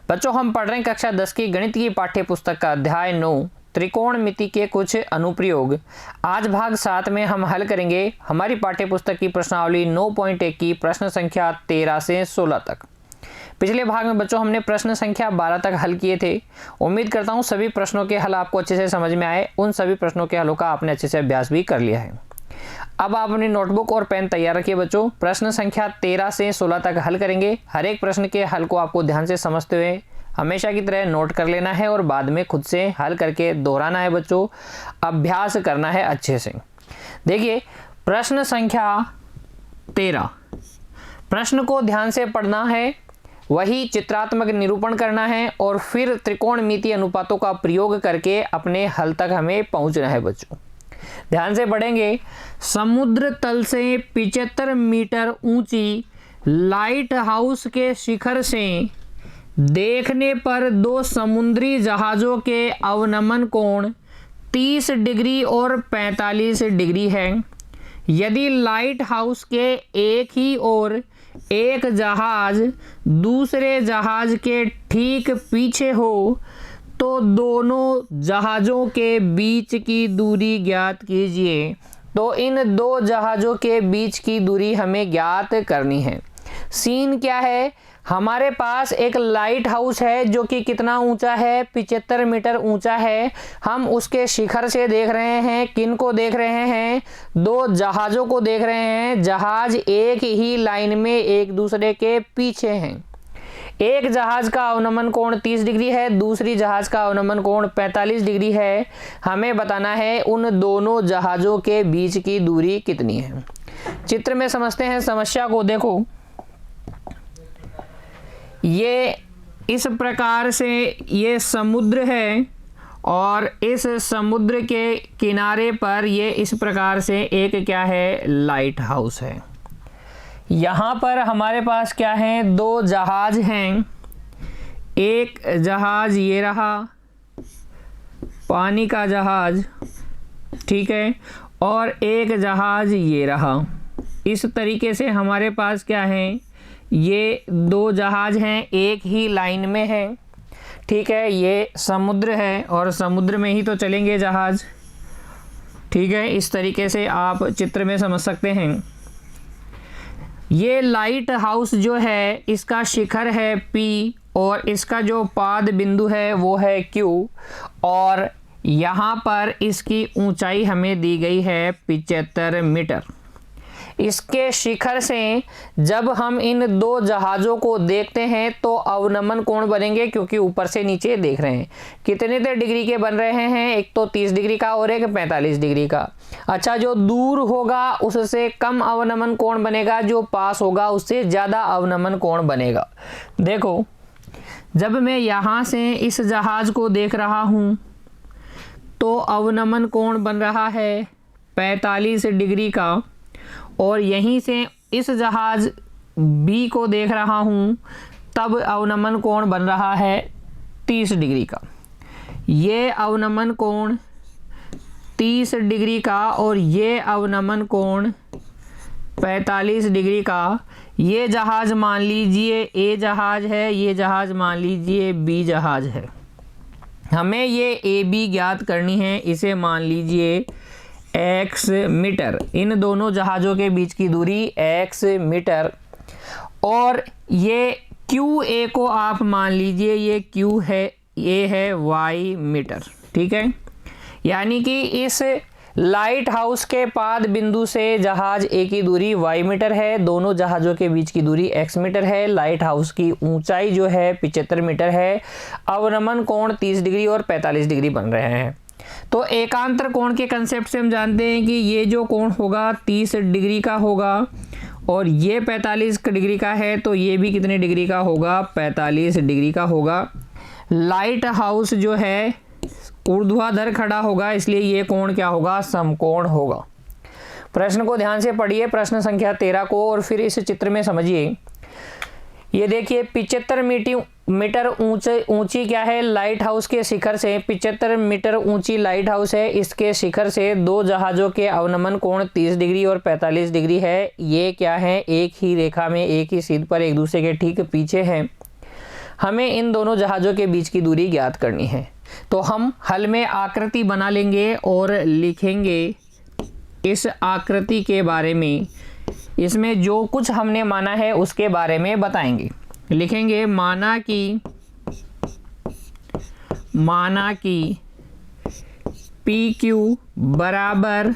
बच्चों हम पढ़ रहे हैं कक्षा 10 की गणित की पाठ्य पुस्तक का अध्याय 9 त्रिकोणमिति के कुछ अनुप्रयोग। आज भाग 7 में हम हल करेंगे हमारी पाठ्य पुस्तक की प्रश्नावली 9.1 की प्रश्न संख्या 13 से 16 तक। पिछले भाग में बच्चों हमने प्रश्न संख्या 12 तक हल किए थे। उम्मीद करता हूँ सभी प्रश्नों के हल आपको अच्छे से समझ में आए। उन सभी प्रश्नों के हलों का आपने अच्छे से अभ्यास भी कर लिया है। अब आप अपनी नोटबुक और पेन तैयार रखिए बच्चों। प्रश्न संख्या 13 से 16 तक हल करेंगे। हर एक प्रश्न के हल को आपको ध्यान से समझते हुए हमेशा की तरह नोट कर लेना है और बाद में खुद से हल करके दोहराना है बच्चों, अभ्यास करना है अच्छे से। देखिए प्रश्न संख्या 13, प्रश्न को ध्यान से पढ़ना है, वही चित्रात्मक निरूपण करना है और फिर त्रिकोणमिति अनुपातों का प्रयोग करके अपने हल तक हमें पहुंचना है बच्चों। ध्यान से पढ़ेंगे। समुद्र तल से 75 मीटर ऊंची लाइट हाउस के शिखर से देखने पर दो समुद्री जहाज़ों के अवनमन कोण 30 डिग्री और 45 डिग्री है। यदि लाइट हाउस के एक ही ओर एक जहाज दूसरे जहाज के ठीक पीछे हो तो दोनों जहाज़ों के बीच की दूरी ज्ञात कीजिए। तो इन दो जहाज़ों के बीच की दूरी हमें ज्ञात करनी है। सीन क्या है, हमारे पास एक लाइट हाउस है जो कि कितना ऊंचा है, 75 मीटर ऊंचा है। हम उसके शिखर से देख रहे हैं, किन को देख रहे हैं, दो जहाज़ों को देख रहे हैं। जहाज एक ही लाइन में एक दूसरे के पीछे हैं। एक जहाज का अवनमन कोण 30 डिग्री है, दूसरी जहाज का अवनमन कोण 45 डिग्री है। हमें बताना है उन दोनों जहाज़ों के बीच की दूरी कितनी है। चित्र में समझते हैं समस्या को। देखो ये इस प्रकार से ये समुद्र है और इस समुद्र के किनारे पर ये इस प्रकार से एक क्या है, लाइट हाउस है। यहाँ पर हमारे पास क्या है, दो जहाज हैं। एक जहाज ये रहा, पानी का जहाज, ठीक है, और एक जहाज ये रहा। इस तरीके से हमारे पास क्या है, ये दो जहाज हैं, एक ही लाइन में है, ठीक है। ये समुद्र है और समुद्र में ही तो चलेंगे जहाज, ठीक है। इस तरीके से आप चित्र में समझ सकते हैं। ये लाइट हाउस जो है इसका शिखर है P और इसका जो पाद बिंदु है वो है Q और यहाँ पर इसकी ऊंचाई हमें दी गई है 75 मीटर। इसके शिखर से जब हम इन दो जहाज़ों को देखते हैं तो अवनमन कोण बनेंगे, क्योंकि ऊपर से नीचे देख रहे हैं। कितने डिग्री के बन रहे हैं, एक तो 30 डिग्री का और एक 45 डिग्री का। अच्छा, जो दूर होगा उससे कम अवनमन कोण बनेगा, जो पास होगा उससे ज़्यादा अवनमन कोण बनेगा। देखो जब मैं यहाँ से इस जहाज़ को देख रहा हूँ तो अवनमन कोण बन रहा है 45 डिग्री का, और यहीं से इस जहाज़ B को देख रहा हूँ तब अवनमन कोण बन रहा है 30 डिग्री का। ये अवनमन कोण 30 डिग्री का और ये अवनमन कोण 45 डिग्री का। ये जहाज़ मान लीजिए A जहाज़ है, ये जहाज़ मान लीजिए B जहाज़ है। हमें ये AB ज्ञात करनी है, इसे मान लीजिए x मीटर। इन दोनों जहाज़ों के बीच की दूरी x मीटर और ये QA को आप मान लीजिए ये Q है, ये है y मीटर, ठीक है। यानी कि इस लाइट हाउस के पाद बिंदु से जहाज A की दूरी y मीटर है, दोनों जहाज़ों के बीच की दूरी x मीटर है। लाइट हाउस की ऊंचाई जो है 75 मीटर है। अवनमन कोण 30 डिग्री और 45 डिग्री बन रहे हैं। तो एकांतर कोण के कंसेप्ट से हम जानते हैं कि ये जो कोण होगा 30 डिग्री का होगा और ये 45 डिग्री का है, तो ये भी कितने डिग्री का होगा, 45 डिग्री का होगा। लाइट हाउस जो है ऊर्ध्वाधर खड़ा होगा, इसलिए ये कोण क्या होगा, समकोण होगा। प्रश्न को ध्यान से पढ़िए, प्रश्न संख्या 13 को, और फिर इस चित्र में समझिए। ये देखिए 75 मीटर ऊंची क्या है, लाइट हाउस के शिखर से 75 मीटर ऊंची लाइट हाउस है। इसके शिखर से दो जहाज़ों के अवनमन कोण 30 डिग्री और 45 डिग्री है। ये क्या है, एक ही रेखा में एक ही सीध पर एक दूसरे के ठीक पीछे हैं। हमें इन दोनों जहाज़ों के बीच की दूरी ज्ञात करनी है। तो हम हल में आकृति बना लेंगे और लिखेंगे इस आकृति के बारे में, इसमें जो कुछ हमने माना है उसके बारे में बताएंगे। लिखेंगे माना कि PQ बराबर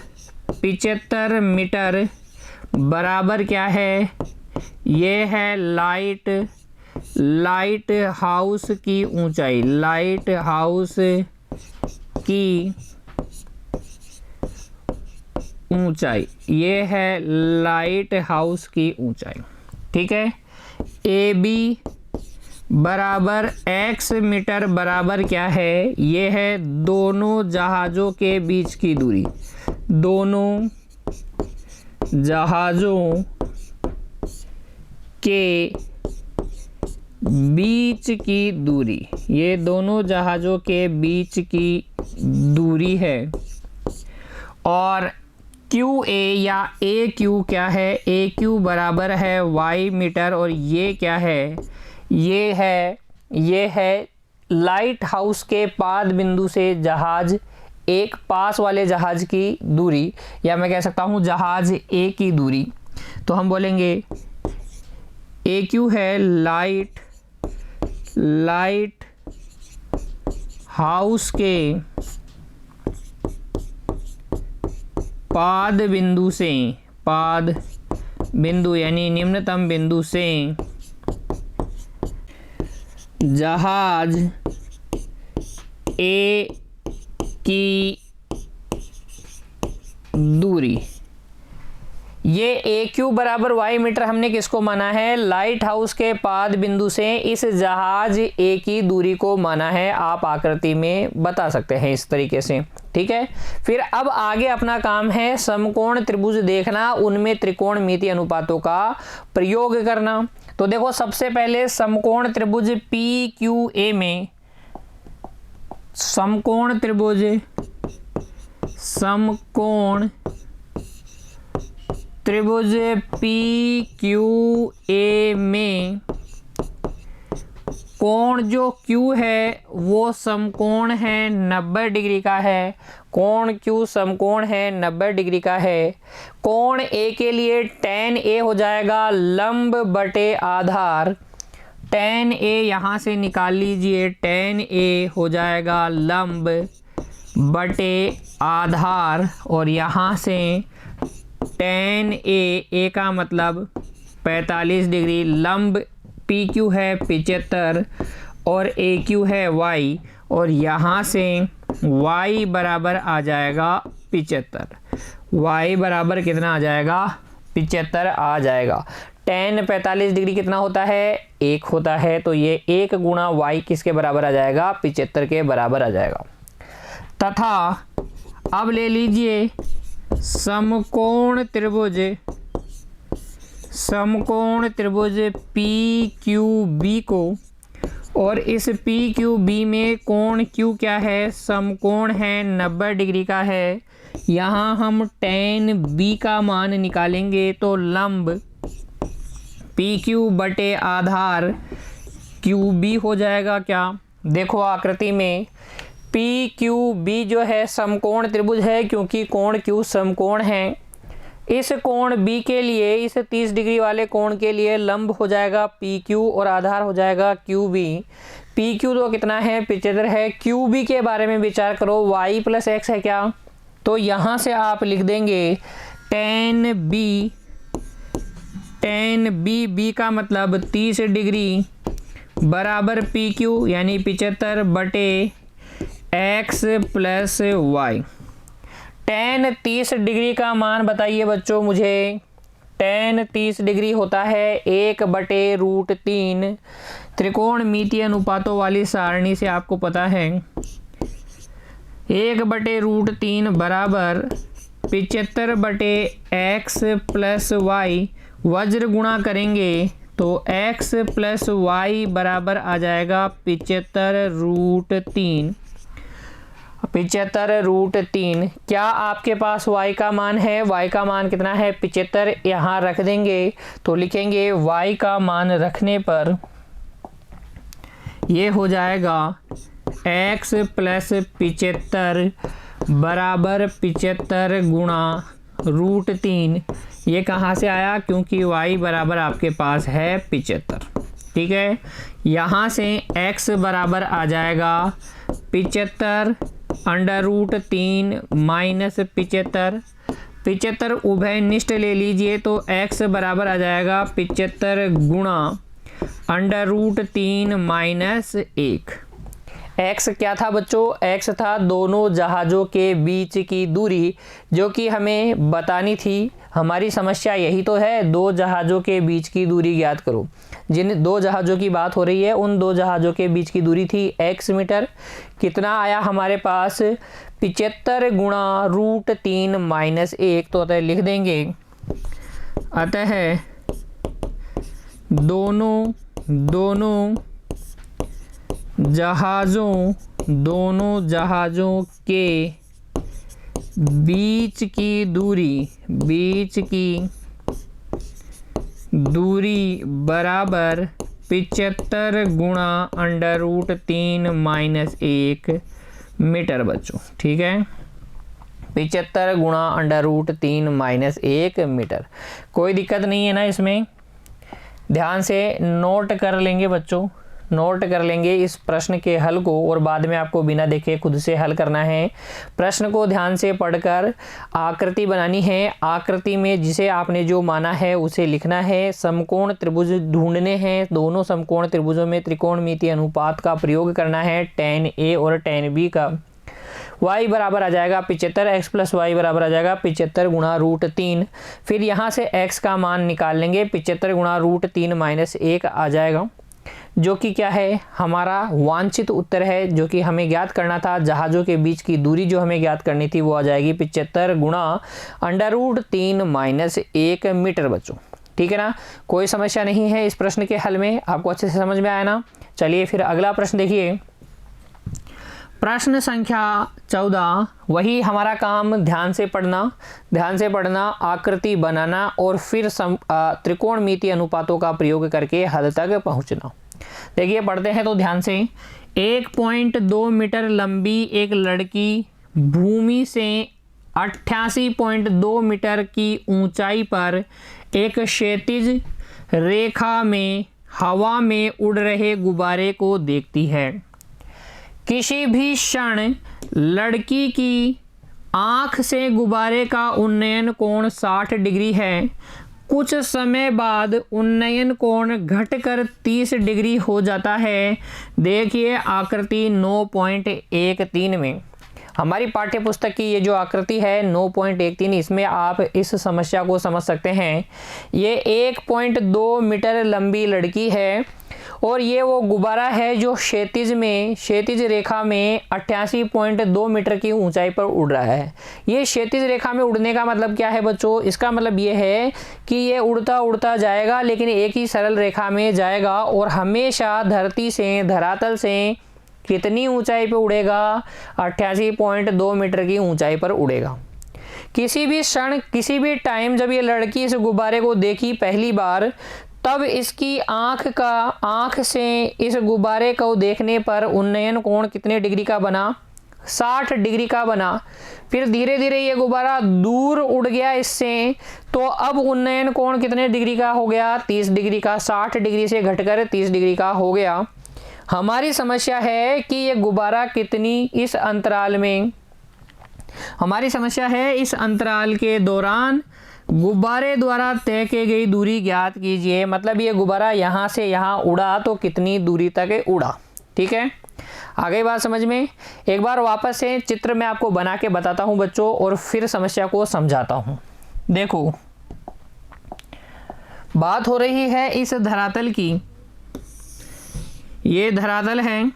75 मीटर बराबर क्या है, ये है लाइट हाउस की ऊंचाई, लाइट हाउस की ऊंचाई, ये है लाइट हाउस की ऊंचाई। ठीक है। AB बराबर x मीटर बराबर क्या है, ये है दोनों जहाज़ों के बीच की दूरी, दोनों जहाज़ों के बीच की दूरी, ये दोनों जहाज़ों के बीच की दूरी है। और QA या AQ क्या है, AQ बराबर है y मीटर, और ये क्या है, ये है लाइट हाउस के पाद बिंदु से जहाज एक पास वाले जहाज की दूरी, या मैं कह सकता हूँ जहाज A की दूरी। तो हम बोलेंगे AQ है लाइट हाउस के पाद बिंदु यानी निम्नतम बिंदु से जहाज A की दूरी। ये AQ बराबर y मीटर हमने किसको माना है, लाइट हाउस के पाद बिंदु से इस जहाज A की दूरी को माना है। आप आकृति में बता सकते हैं इस तरीके से। ठीक है। फिर अब आगे अपना काम है समकोण त्रिभुज देखना, उनमें त्रिकोणमितीय अनुपातों का प्रयोग करना। तो देखो सबसे पहले समकोण त्रिभुज PQA में, समकोण त्रिभुज PQA में कोण जो Q है वो समकोण है 90 डिग्री का है, कोण Q समकोण है 90 डिग्री का है। कोण A के लिए tan A हो जाएगा लंब बटे आधार, tan A यहाँ से निकाल लीजिए, tan A हो जाएगा लंब बटे आधार, और यहाँ से tan A का मतलब 45 डिग्री, लंब PQ है 75 और AQ है y, और यहाँ से y बराबर आ जाएगा 75, y बराबर कितना आ जाएगा, 75 आ जाएगा। tan 45 डिग्री कितना होता है, 1 होता है, तो ये 1 गुणा y किसके बराबर आ जाएगा, 75 के बराबर आ जाएगा। तथा अब ले लीजिए समकोण त्रिभुज PQB को, और इस PQB में कोण Q क्या है, समकोण है 90 डिग्री का है। यहाँ हम tan B का मान निकालेंगे, तो लंब PQ बटे आधार QB हो जाएगा क्या, देखो आकृति में PQB जो है समकोण त्रिभुज है, क्योंकि कोण Q समकोण है। इस कोण B के लिए, इस 30 डिग्री वाले कोण के लिए लंब हो जाएगा PQ और आधार हो जाएगा QB। PQ तो कितना है, 75 है। QB के बारे में विचार करो, y प्लस x है क्या, तो यहाँ से आप लिख देंगे tan B का मतलब 30 डिग्री बराबर PQ यानी 75 बटे x plus y। tan 30 degree का मान बताइए बच्चों मुझे, tan 30 डिग्री होता है 1/√3। त्रिकोणमितीय अनुपातों वाली सारणी से आपको पता है 1/√3 बराबर 75 बटे x प्लस y, वज्र गुणा करेंगे तो x प्लस y बराबर आ जाएगा 75√3। 75√3। क्या आपके पास y का मान है, y का मान कितना है 75, यहाँ रख देंगे तो लिखेंगे y का मान रखने पर ये हो जाएगा x प्लस 75 बराबर 75 गुणा √3। ये कहाँ से आया? क्योंकि y बराबर आपके पास है 75। ठीक है, यहाँ से x बराबर आ जाएगा 75 √3 माइनस 75। 75 उभयनिष्ठ ले लीजिए तो x बराबर आ जाएगा 75 गुणा √3 माइनस 1। x क्या था बच्चों? x था दोनों जहाज़ों के बीच की दूरी, जो कि हमें बतानी थी। हमारी समस्या यही तो है, दो जहाज़ों के बीच की दूरी ज्ञात करो। जिन दो जहाज़ों की बात हो रही है उन दो जहाज़ों के बीच की दूरी थी x मीटर। कितना आया हमारे पास? 75 गुणा √3 माइनस 1। तो अतः लिख देंगे, अतः दोनों जहाज़ों के बीच की दूरी बराबर 75 गुणा √3 माइनस 1 मीटर बच्चों। ठीक है, 75 गुणा √3 माइनस 1 मीटर। कोई दिक्कत नहीं है ना इसमें? ध्यान से नोट कर लेंगे बच्चों, नोट कर लेंगे इस प्रश्न के हल को, और बाद में आपको बिना देखे खुद से हल करना है। प्रश्न को ध्यान से पढ़कर आकृति बनानी है। आकृति में जिसे आपने जो माना है उसे लिखना है। समकोण त्रिभुज ढूंढने हैं। दोनों समकोण त्रिभुजों में त्रिकोणमितीय अनुपात का प्रयोग करना है, tan A और tan B का। y बराबर आ जाएगा 75, x प्लस वाई बराबर आ जाएगा 75 गुणा √3। फिर यहाँ से x का मान निकाल लेंगे, 75 गुणा √3 माइनस 1 आ जाएगा, जो कि क्या है? हमारा वांछित उत्तर है, जो कि हमें ज्ञात करना था। जहाज़ों के बीच की दूरी जो हमें ज्ञात करनी थी वो आ जाएगी 75 गुणा √3 माइनस 1 मीटर बच्चों। ठीक है ना? कोई समस्या नहीं है इस प्रश्न के हल में। आपको अच्छे से समझ में आया ना? चलिए फिर अगला प्रश्न देखिए। प्रश्न संख्या 14। वही हमारा काम, ध्यान से पढ़ना, आकृति बनाना और फिर त्रिकोणमितीय अनुपातों का प्रयोग करके हल तक पहुंचना। देखिए पढ़ते हैं तो ध्यान से। 1.2 मीटर लंबी एक लड़की भूमि से 88.2 मीटर की ऊंचाई पर एक क्षैतिज रेखा में हवा में उड़ रहे गुब्बारे को देखती है। किसी भी क्षण लड़की की आँख से गुब्बारे का उन्नयन कोण 60 डिग्री है। कुछ समय बाद उन्नयन कोण घटकर 30 डिग्री हो जाता है। देखिए आकृति 9.13 में। हमारी पाठ्य पुस्तक की ये जो आकृति है 9.13, इसमें आप इस समस्या को समझ सकते हैं। ये 1.2 मीटर लंबी लड़की है और ये वो गुब्बारा है जो क्षैतिज रेखा में 88.2 मीटर की ऊंचाई पर उड़ रहा है। ये क्षैतिज रेखा में उड़ने का मतलब क्या है बच्चों? इसका मतलब ये है कि ये उड़ता उड़ता जाएगा, लेकिन एक ही सरल रेखा में जाएगा और हमेशा धरातल से कितनी ऊंचाई पर उड़ेगा? 88.2 मीटर की ऊंचाई पर उड़ेगा। किसी भी क्षण, किसी भी टाइम जब ये लड़की इस गुब्बारे को देखी पहली बार, तब इसकी आँख से इस गुब्बारे को देखने पर उन्नयन कोण कितने डिग्री का बना? 60 डिग्री का बना। फिर धीरे धीरे ये गुब्बारा दूर उड़ गया इससे, तो अब उन्नयन कोण कितने डिग्री का हो गया? 30 डिग्री का। 60 डिग्री से घटकर 30 डिग्री का हो गया। हमारी समस्या है कि ये गुब्बारा कितनी इस अंतराल में, हमारी समस्या है इस अंतराल के दौरान गुब्बारे द्वारा तय की गई दूरी ज्ञात कीजिए। मतलब ये गुब्बारा यहाँ से यहाँ उड़ा तो कितनी दूरी तक उड़ा। ठीक है, आगे बात समझ में। एक बार वापस से चित्र में आपको बना के बताता हूँ बच्चों, और फिर समस्या को समझाता हूँ। देखो बात हो रही है इस धरातल की। ये धरातल है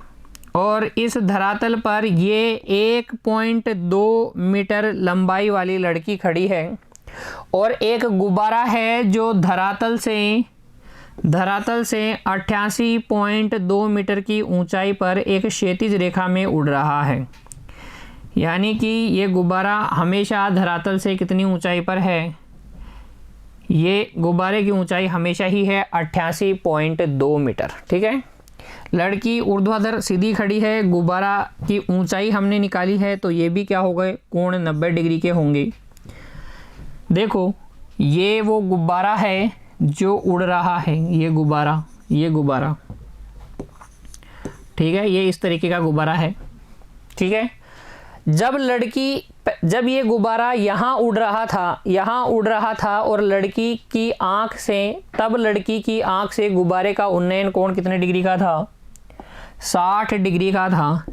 और इस धरातल पर ये 1.2 मीटर लंबाई वाली लड़की खड़ी है और एक गुब्बारा है जो धरातल से 88.2 मीटर की ऊंचाई पर एक क्षैतिज रेखा में उड़ रहा है। यानी कि ये गुब्बारा हमेशा धरातल से कितनी ऊंचाई पर है? ये गुब्बारे की ऊंचाई हमेशा ही है 88.2 मीटर। ठीक है, लड़की ऊर्ध्वाधर सीधी खड़ी है, गुब्बारा की ऊंचाई हमने निकाली है, तो ये भी क्या हो गए, कोण 90 डिग्री के होंगे। देखो ये वो गुब्बारा है जो उड़ रहा है, ये गुब्बारा, ये गुब्बारा, ठीक है, ये इस तरीके का गुब्बारा है, ठीक है। जब ये गुब्बारा यहाँ उड़ रहा था, यहाँ उड़ रहा था और लड़की की आंख से, तब लड़की की आंख से गुब्बारे का उन्नयन कोण कितने डिग्री का था, 60 डिग्री का था।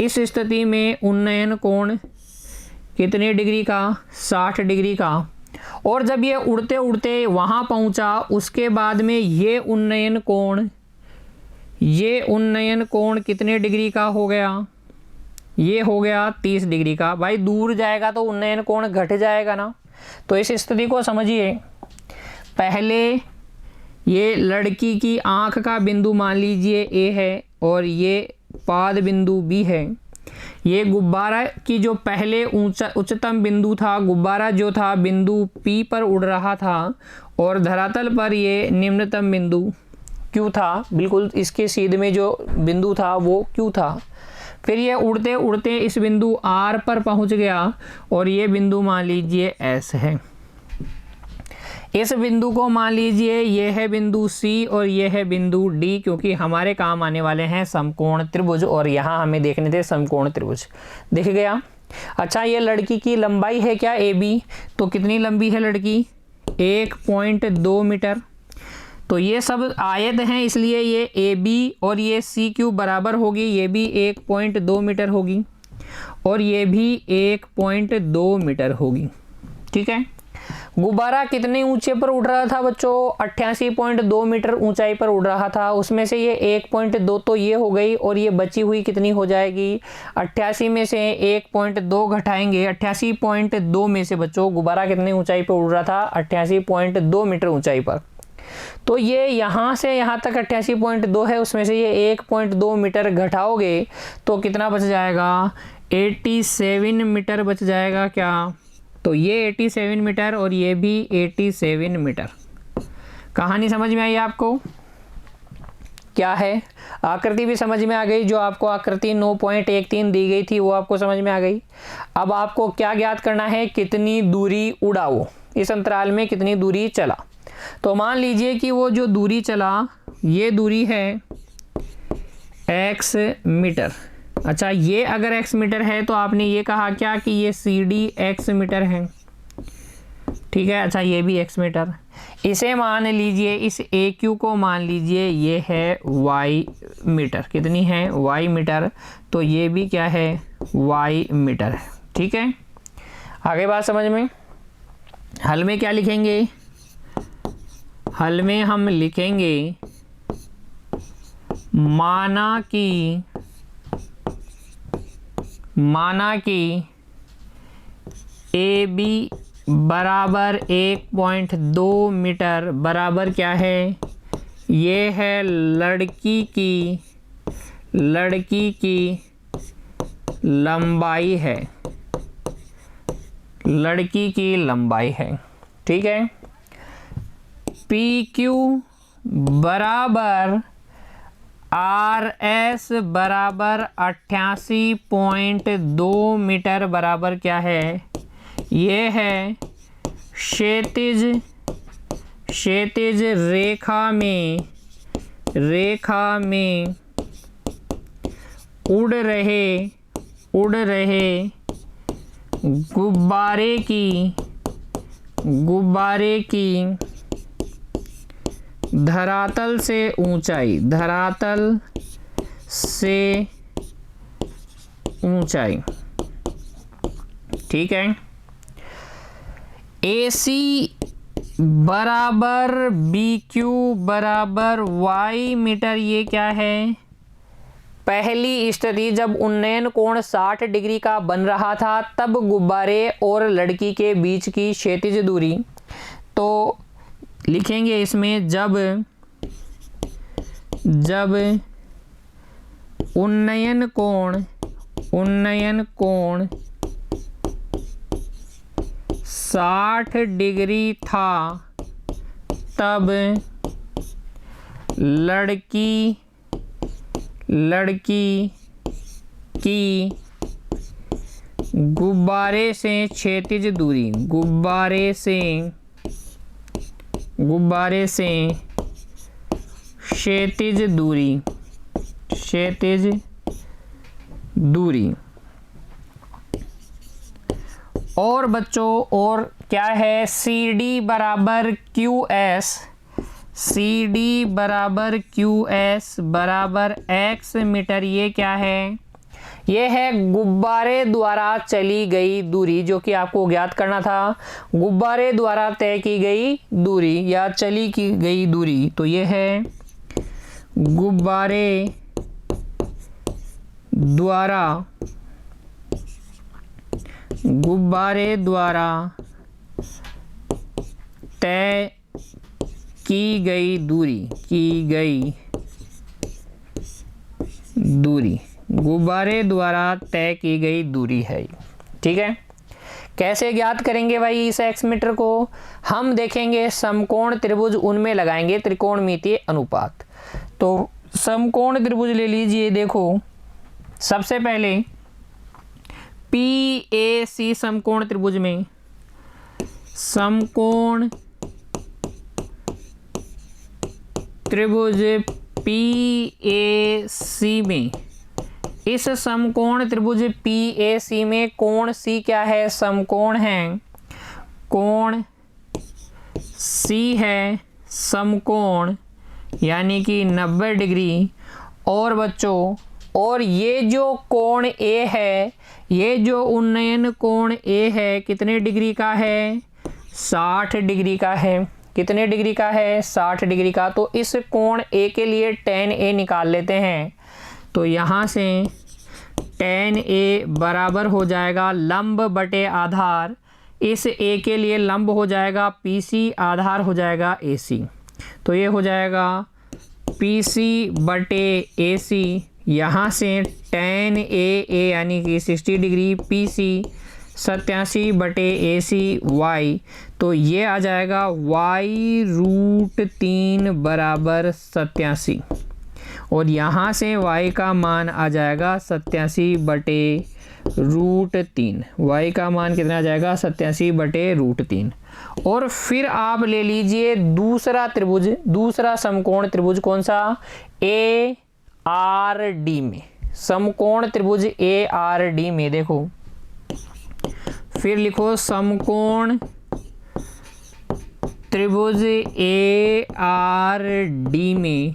इस स्थिति में उन्नयन कोण कितने डिग्री का, 60 डिग्री का। और जब ये उड़ते उड़ते वहाँ पहुँचा, उसके बाद में ये उन्नयन कोण कितने डिग्री का हो गया, ये हो गया 30 डिग्री का। भाई दूर जाएगा तो उन्नयन कोण घट जाएगा ना। तो इस स्थिति को समझिए, पहले ये लड़की की आंख का बिंदु मान लीजिए ए है और ये पाद बिंदु बी है। ये गुब्बारा की जो पहले उच्चतम बिंदु था, गुब्बारा जो था बिंदु पी पर उड़ रहा था और धरातल पर ये निम्नतम बिंदु क्यू था, बिल्कुल इसके सीधे में जो बिंदु था वो क्यू था। फिर ये उड़ते उड़ते इस बिंदु आर पर पहुंच गया और ये बिंदु मान लीजिए एस है। इस बिंदु को मान लीजिए ये है बिंदु सी और ये है बिंदु डी, क्योंकि हमारे काम आने वाले हैं समकोण त्रिभुज, और यहाँ हमें देखने थे समकोण त्रिभुज। दिख गया। अच्छा, ये लड़की की लंबाई है क्या, ए बी, तो कितनी लंबी है लड़की, 1.2 मीटर। तो ये सब आयत हैं, इसलिए ये ए बी और ये सी क्यू बराबर होगी, ये भी 1.2 मीटर होगी और ये भी 1.2 मीटर होगी, ठीक है। गुब्बारा कितने ऊंचे पर उड़ रहा था बच्चों, 88.2 मीटर ऊंचाई पर उड़ रहा था। उसमें से ये 1.2 तो ये हो गई और ये बची हुई कितनी हो जाएगी, 88 में से 1.2 घटाएंगे, 88.2 में से बच्चों गुब्बारा कितनी ऊंचाई पर उड़ रहा था, 88.2 मीटर ऊंचाई पर। तो ये यहाँ से यहाँ तक 88.2 है, उसमें से ये 1.2 मीटर घटाओगे तो कितना बच जाएगा, 87 मीटर बच जाएगा क्या। तो ये 87 मीटर और ये भी 87 मीटर। कहानी समझ में आई आपको, क्या है, आकृति भी समझ में आ गई। जो आपको आकृति 9.13 दी गई थी वो आपको समझ में आ गई। अब आपको क्या ज्ञात करना है, कितनी दूरी उड़ा वो, इस अंतराल में कितनी दूरी चला। तो मान लीजिए कि वो जो दूरी चला, ये दूरी है x मीटर। अच्छा, ये अगर x मीटर है तो आपने ये कहा क्या कि ये CD x मीटर है, ठीक है। अच्छा, ये भी x मीटर। इसे मान लीजिए, इस AQ को मान लीजिए ये है y मीटर। कितनी है, y मीटर। तो ये भी क्या है, y मीटर है, ठीक है। आगे बात समझ में। हल में क्या लिखेंगे, हल में हम लिखेंगे माना कि ए बी बराबर 1.2 मीटर बराबर क्या है, ये है लड़की की लंबाई है, लड़की की लंबाई है, ठीक है। पी क्यू बराबर आर एस बराबर 88.2 मीटर बराबर क्या है, ये है क्षैतिज रेखा में उड़ रहे गुब्बारे की धरातल से ऊंचाई, ठीक है। AC बराबर BQ बराबर y मीटर, ये क्या है, पहली स्थिति जब उन्नयन कोण 60 डिग्री का बन रहा था, तब गुब्बारे और लड़की के बीच की क्षैतिज दूरी। तो लिखेंगे इसमें जब उन्नयन कोण 60 डिग्री था, तब लड़की लड़की की गुब्बारे से क्षैतिज दूरी, गुब्बारे से क्षैतिज दूरी। और बच्चों और क्या है, CD बराबर QS, CD बराबर QS बराबर x मीटर। ये क्या है, ये है गुब्बारे द्वारा चली गई दूरी, जो कि आपको ज्ञात करना था। गुब्बारे द्वारा तय की गई दूरी या चली की गई दूरी, तो ये है गुब्बारे द्वारा तय की गई दूरी, गुब्बारे द्वारा तय की गई दूरी है। ठीक है, कैसे ज्ञात करेंगे भाई इस x मीटर को, हम देखेंगे समकोण त्रिभुज, उनमें लगाएंगे त्रिकोणमितीय अनुपात। तो समकोण त्रिभुज ले लीजिए। देखो सबसे पहले PAC समकोण त्रिभुज में, समकोण त्रिभुज PAC में, इस समकोण त्रिभुज PAC में कोण C क्या है, समकोण है, कोण C है समकोण, यानी कि 90 डिग्री। और बच्चों और ये जो कोण A है, ये जो उन्नयन कोण A है कितने डिग्री का है, 60 डिग्री का है। कितने डिग्री का है, 60 डिग्री का। तो इस कोण A के लिए tan A निकाल लेते हैं। तो यहाँ से tan A बराबर हो जाएगा लंब बटे आधार, इस A के लिए लंब हो जाएगा PC, आधार हो जाएगा AC। तो ये हो जाएगा PC बटे AC। यहाँ से tan AA यानी कि 60 डिग्री, PC 87 बटे AC Y, तो ये आ जाएगा y√3 बराबर 87। और यहाँ से y का मान आ जाएगा 87 बटे √3। y का मान कितना आ जाएगा, 87 बटे √3। और फिर आप ले लीजिए दूसरा त्रिभुज, दूसरा समकोण त्रिभुज, कौन सा, ARD में, समकोण त्रिभुज ARD में। देखो फिर लिखो समकोण त्रिभुज ARD में।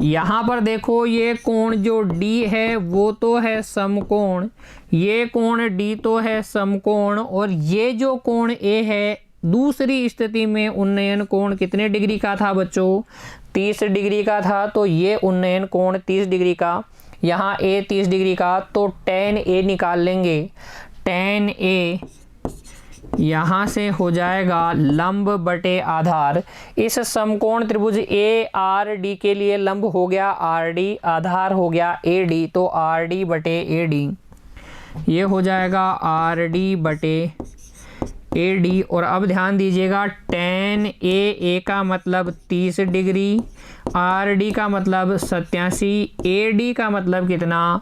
यहाँ पर देखो ये कोण जो D है वो तो है समकोण, ये कोण D तो है समकोण, और ये जो कोण A है दूसरी स्थिति में उन्नयन कोण कितने डिग्री का था बच्चों, 30 डिग्री का था। तो ये उन्नयन कोण 30 डिग्री का, यहाँ A 30 डिग्री का, तो tan A निकाल लेंगे। tan A यहाँ से हो जाएगा लंब बटे आधार, इस समकोण त्रिभुज ARD के लिए लंब हो गया RD, आधार हो गया AD, तो RD बटे AD, ये हो जाएगा RD बटे AD। और अब ध्यान दीजिएगा tan AA का मतलब 30 डिग्री, RD का मतलब 87, AD का मतलब कितना,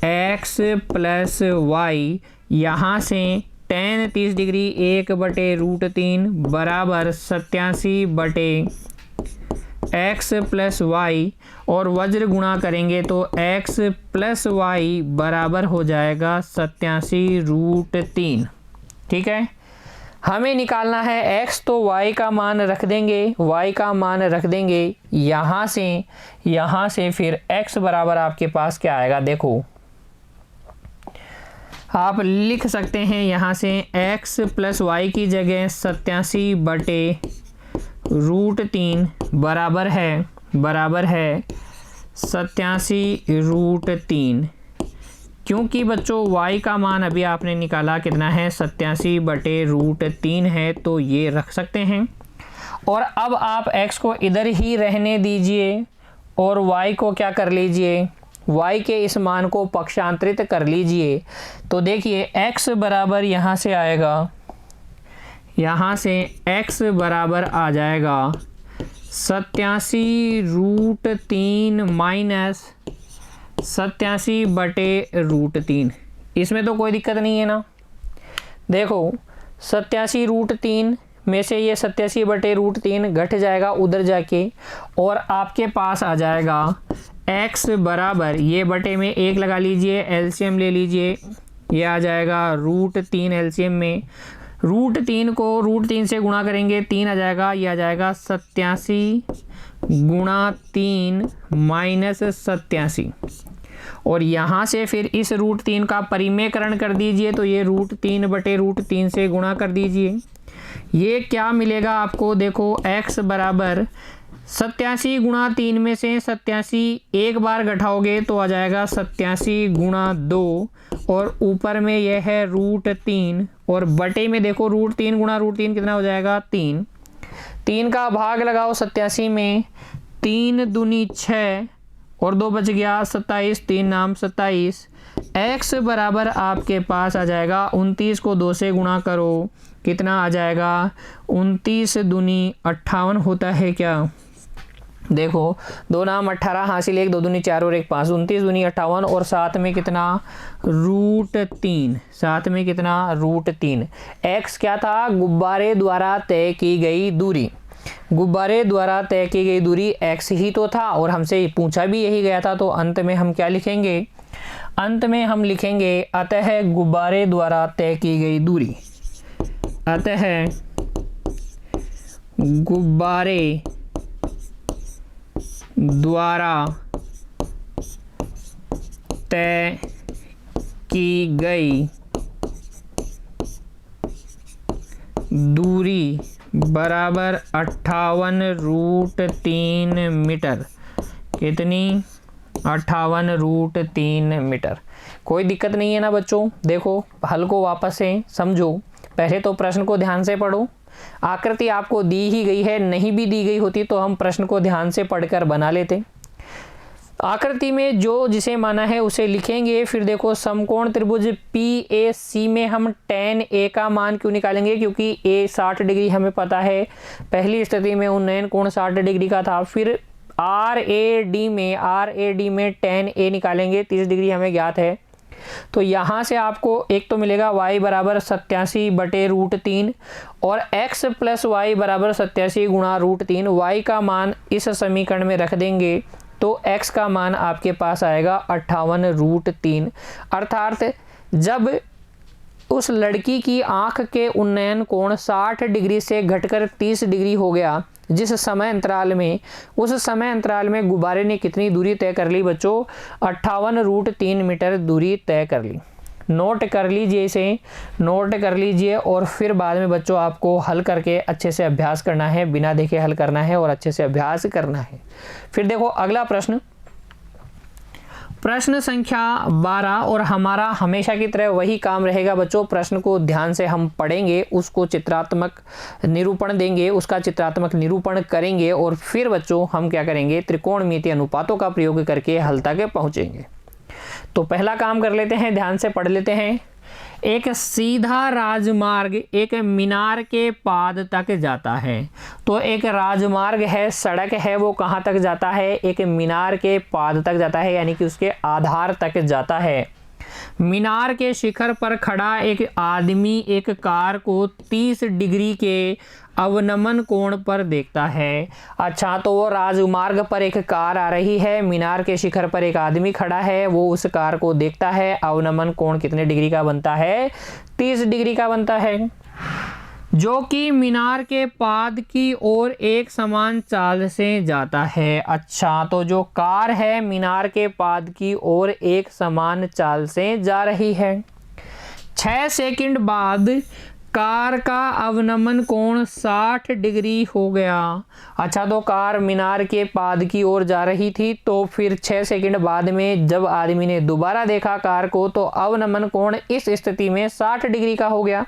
x प्लस y। यहाँ से tan 30 डिग्री 1 बटे √3 बराबर 87 बटे x प्लस y, और वज्र गुणा करेंगे तो x प्लस y बराबर हो जाएगा 87√3। ठीक है, हमें निकालना है x, तो y का मान रख देंगे, y का मान रख देंगे। यहाँ से फिर x बराबर आपके पास क्या आएगा, देखो आप लिख सकते हैं यहाँ से x प्लस y की जगह 87 बटे √3 बराबर है 87√3। क्योंकि बच्चों y का मान अभी आपने निकाला कितना है, 87 बटे √3 है, तो ये रख सकते हैं। और अब आप x को इधर ही रहने दीजिए और y को क्या कर लीजिए, y के इस मान को पक्षांतरित कर लीजिए। तो देखिए x बराबर यहाँ से आएगा, यहाँ से x बराबर आ जाएगा 87√3 माइनस 87/√3। इसमें तो कोई दिक्कत नहीं है ना। देखो 87√3 में से ये 87/√3 घट जाएगा उधर जाके, और आपके पास आ जाएगा x बराबर, ये बटे में 1 लगा लीजिए, एलसीएम ले लीजिए, ये आ जाएगा √3 एलसीएम में। √3 को √3 से गुणा करेंगे 3 आ जाएगा, ये आ जाएगा 87 गुणा 3 माइनस 87, और यहाँ से फिर इस √3 का परिमेयकरण कर दीजिए, तो ये √3/√3 से गुणा कर दीजिए। ये क्या मिलेगा आपको, देखो x बराबर 87 गुणा 3 में से 87 एक बार घटाओगे तो आ जाएगा 87 गुणा 2, और ऊपर में यह है √3, और बटे में देखो √3 गुणा √3 कितना हो जाएगा 3। 3 का भाग लगाओ 87 में, 3 दूनी 6 और 2 बच गया 27, 3 नाम 27। x बराबर आपके पास आ जाएगा 29 को 2 से गुणा करो, कितना आ जाएगा 29 दूनी 58 होता है क्या। देखो 2 नाम 18 हासिल 1, 2 दूनी 4 और 1 5, 29 दूनी 58, और साथ में कितना √3, साथ में कितना √3। x क्या था, गुब्बारे द्वारा तय की गई दूरी, गुब्बारे द्वारा तय की गई दूरी x ही तो था, और हमसे पूछा भी यही गया था। तो अंत में हम क्या लिखेंगे, अंत में हम लिखेंगे अतः गुब्बारे द्वारा तय की गई दूरी, अतः गुब्बारे द्वारा तय की गई दूरी बराबर 58√3 मीटर। कितनी, 58√3 मीटर। कोई दिक्कत नहीं है ना बच्चों। देखो हल को वापस से समझो, पहले तो प्रश्न को ध्यान से पढ़ो। आकृति आपको दी ही गई है, नहीं भी दी गई होती तो हम प्रश्न को ध्यान से पढ़कर बना लेते। आकृति में जो जिसे माना है उसे लिखेंगे। फिर देखो समकोण त्रिभुज PAC में हम tan A का मान क्यों निकालेंगे, क्योंकि A 60 डिग्री हमें पता है, पहली स्थिति में उन्नयन कोण 60 डिग्री का था। फिर RAD में tan A निकालेंगे, 30 डिग्री हमें ज्ञात है। तो यहाँ से आपको एक तो मिलेगा y बराबर 87/√3, और x प्लस वाई बराबर 87 गुणा √3। y का मान इस समीकरण में रख देंगे तो x का मान आपके पास आएगा 58√3। अर्थात जब उस लड़की की आंख के उन्नयन कोण 60 डिग्री से घटकर 30 डिग्री हो गया, जिस समय अंतराल में, उस समय अंतराल में गुब्बारे ने कितनी दूरी तय कर ली बच्चों, 58√3 मीटर दूरी तय कर ली। नोट कर लीजिए, इसे नोट कर लीजिए, और फिर बाद में बच्चों आपको हल करके अच्छे से अभ्यास करना है, बिना देखे हल करना है और अच्छे से अभ्यास करना है। फिर देखो अगला प्रश्न, प्रश्न संख्या 12, और हमारा हमेशा की तरह वही काम रहेगा बच्चों। प्रश्न को ध्यान से हम पढ़ेंगे, उसको चित्रात्मक निरूपण देंगे, उसका चित्रात्मक निरूपण करेंगे, और फिर बच्चों हम क्या करेंगे, त्रिकोणमितीय अनुपातों का प्रयोग करके हल तक पहुंचेंगे। तो पहला काम कर लेते हैं, ध्यान से पढ़ लेते हैं। एक सीधा राजमार्ग एक मीनार के पाद तक जाता है। तो एक राजमार्ग है, सड़क है, वो कहाँ तक जाता है, एक मीनार के पाद तक जाता है, यानी कि उसके आधार तक जाता है। मीनार के शिखर पर खड़ा एक आदमी एक कार को 30 डिग्री के अवनमन कोण पर देखता है। अच्छा, तो वो राजमार्ग पर एक कार आ रही है, मीनार के शिखर पर एक आदमी खड़ा है, वो उस कार को देखता है। अवनमन कोण कितने डिग्री का बनता है, 30 डिग्री का बनता है, जो कि मीनार के पाद की ओर एक समान चाल से जाता है। अच्छा, तो जो कार है मीनार के पाद की ओर एक समान चाल से जा रही है। 6 सेकंड बाद कार का अवनमन कोण 60 डिग्री हो गया। अच्छा, तो कार मीनार के पाद की ओर जा रही थी, तो फिर 6 सेकंड बाद में जब आदमी ने दोबारा देखा कार को, तो अवनमन कोण इस स्थिति में 60 डिग्री का हो गया,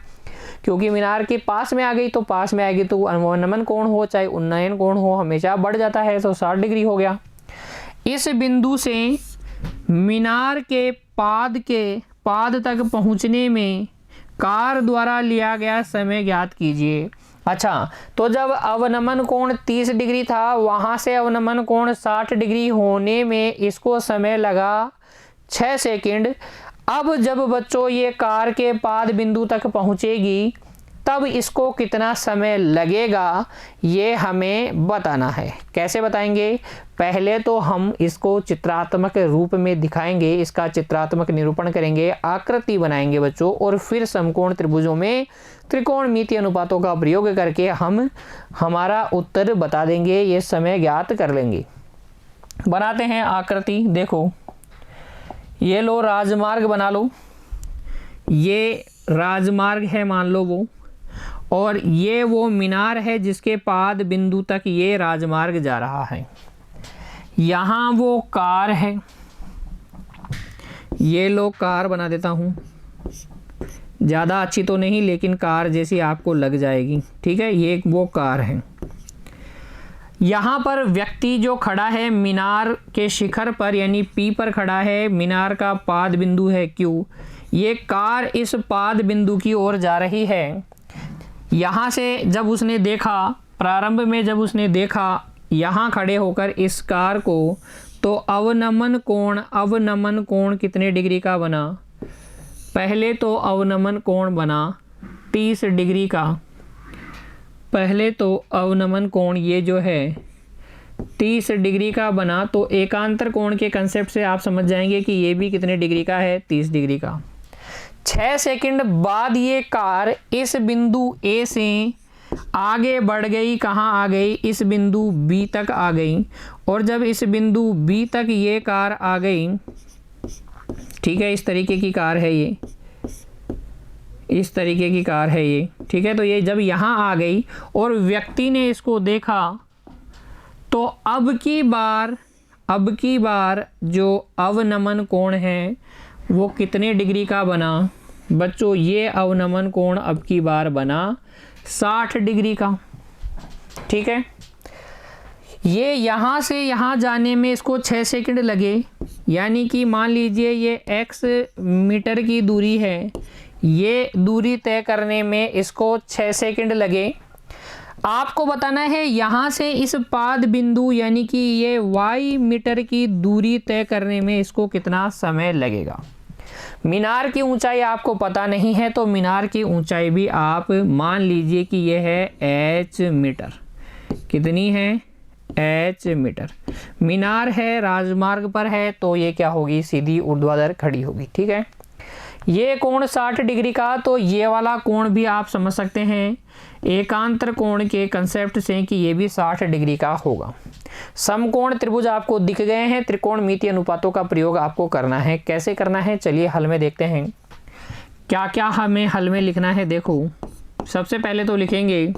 क्योंकि मीनार के पास में आ गई, तो पास में आएगी तो अवनमन कोण हो चाहे उन्नयन कोण हो हमेशा बढ़ जाता है, तो 60 डिग्री हो गया। इस बिंदु से मीनार के पाद तक पहुंचने में कार द्वारा लिया गया समय ज्ञात कीजिए। अच्छा, तो जब अवनमन कोण 30 डिग्री था, वहां से अवनमन कोण 60 डिग्री होने में इसको समय लगा 6 सेकंड। अब जब बच्चों ये कार के पाद बिंदु तक पहुंचेगी तब इसको कितना समय लगेगा ये हमें बताना है। कैसे बताएंगे? पहले तो हम इसको चित्रात्मक रूप में दिखाएंगे, इसका चित्रात्मक निरूपण करेंगे, आकृति बनाएंगे बच्चों, और फिर समकोण त्रिभुजों में त्रिकोणमितीय अनुपातों का प्रयोग करके हम हमारा उत्तर बता देंगे, ये समय ज्ञात कर लेंगे। बनाते हैं आकृति। देखो, ये लो राजमार्ग बना लो, ये राजमार्ग है मान लो वो, और ये वो मीनार है जिसके पाद बिंदु तक ये राजमार्ग जा रहा है। यहाँ वो कार है, ये लो कार बना देता हूँ, ज़्यादा अच्छी तो नहीं लेकिन कार जैसी आपको लग जाएगी, ठीक है। ये वो कार है। यहाँ पर व्यक्ति जो खड़ा है मीनार के शिखर पर यानी पी पर खड़ा है, मीनार का पाद बिंदु है क्यू, ये कार इस पाद बिंदु की ओर जा रही है। यहाँ से जब उसने देखा, प्रारंभ में जब उसने देखा यहाँ खड़े होकर इस कार को, तो अवनमन कोण कितने डिग्री का बना? पहले तो अवनमन कोण बना 30 डिग्री का। पहले तो अवनमन कोण ये जो है 30 डिग्री का बना, तो एकांतर कोण के कंसेप्ट से आप समझ जाएंगे कि ये भी कितने डिग्री का है? 30 डिग्री का। 6 सेकंड बाद ये कार इस बिंदु ए से आगे बढ़ गई, कहाँ आ गई? इस बिंदु बी तक आ गई, और जब इस बिंदु बी तक ये कार आ गई, ठीक है, इस तरीके की कार है ये, इस तरीके की कार है ये, ठीक है। तो ये जब यहाँ आ गई और व्यक्ति ने इसको देखा, तो अब की बार जो अवनमन कोण है वो कितने डिग्री का बना? बच्चों ये अवनमन कोण अब की बार बना 60 डिग्री का, ठीक है। ये यहाँ से यहाँ जाने में इसको 6 सेकंड लगे, यानी कि मान लीजिए ये x मीटर की दूरी है, ये दूरी तय करने में इसको 6 सेकंड लगे। आपको बताना है यहाँ से इस पाद बिंदु यानी कि ये y मीटर की दूरी तय करने में इसको कितना समय लगेगा। मीनार की ऊंचाई आपको पता नहीं है, तो मीनार की ऊंचाई भी आप मान लीजिए कि ये है h मीटर। कितनी है? h metre. मीनार है, राजमार्ग पर है, तो ये क्या होगी? सीधी ऊर्ध्वाधर खड़ी होगी, ठीक है। ये कोण 60 डिग्री का, तो ये वाला कोण भी आप समझ सकते हैं एकांतर कोण के कंसेप्ट से कि ये भी 60 डिग्री का होगा। समकोण त्रिभुज आपको दिख गए हैं, त्रिकोणमितीय अनुपातों का प्रयोग आपको करना है। कैसे करना है चलिए हल में देखते हैं। क्या क्या हमें हल में लिखना है? देखो, सबसे पहले तो लिखेंगे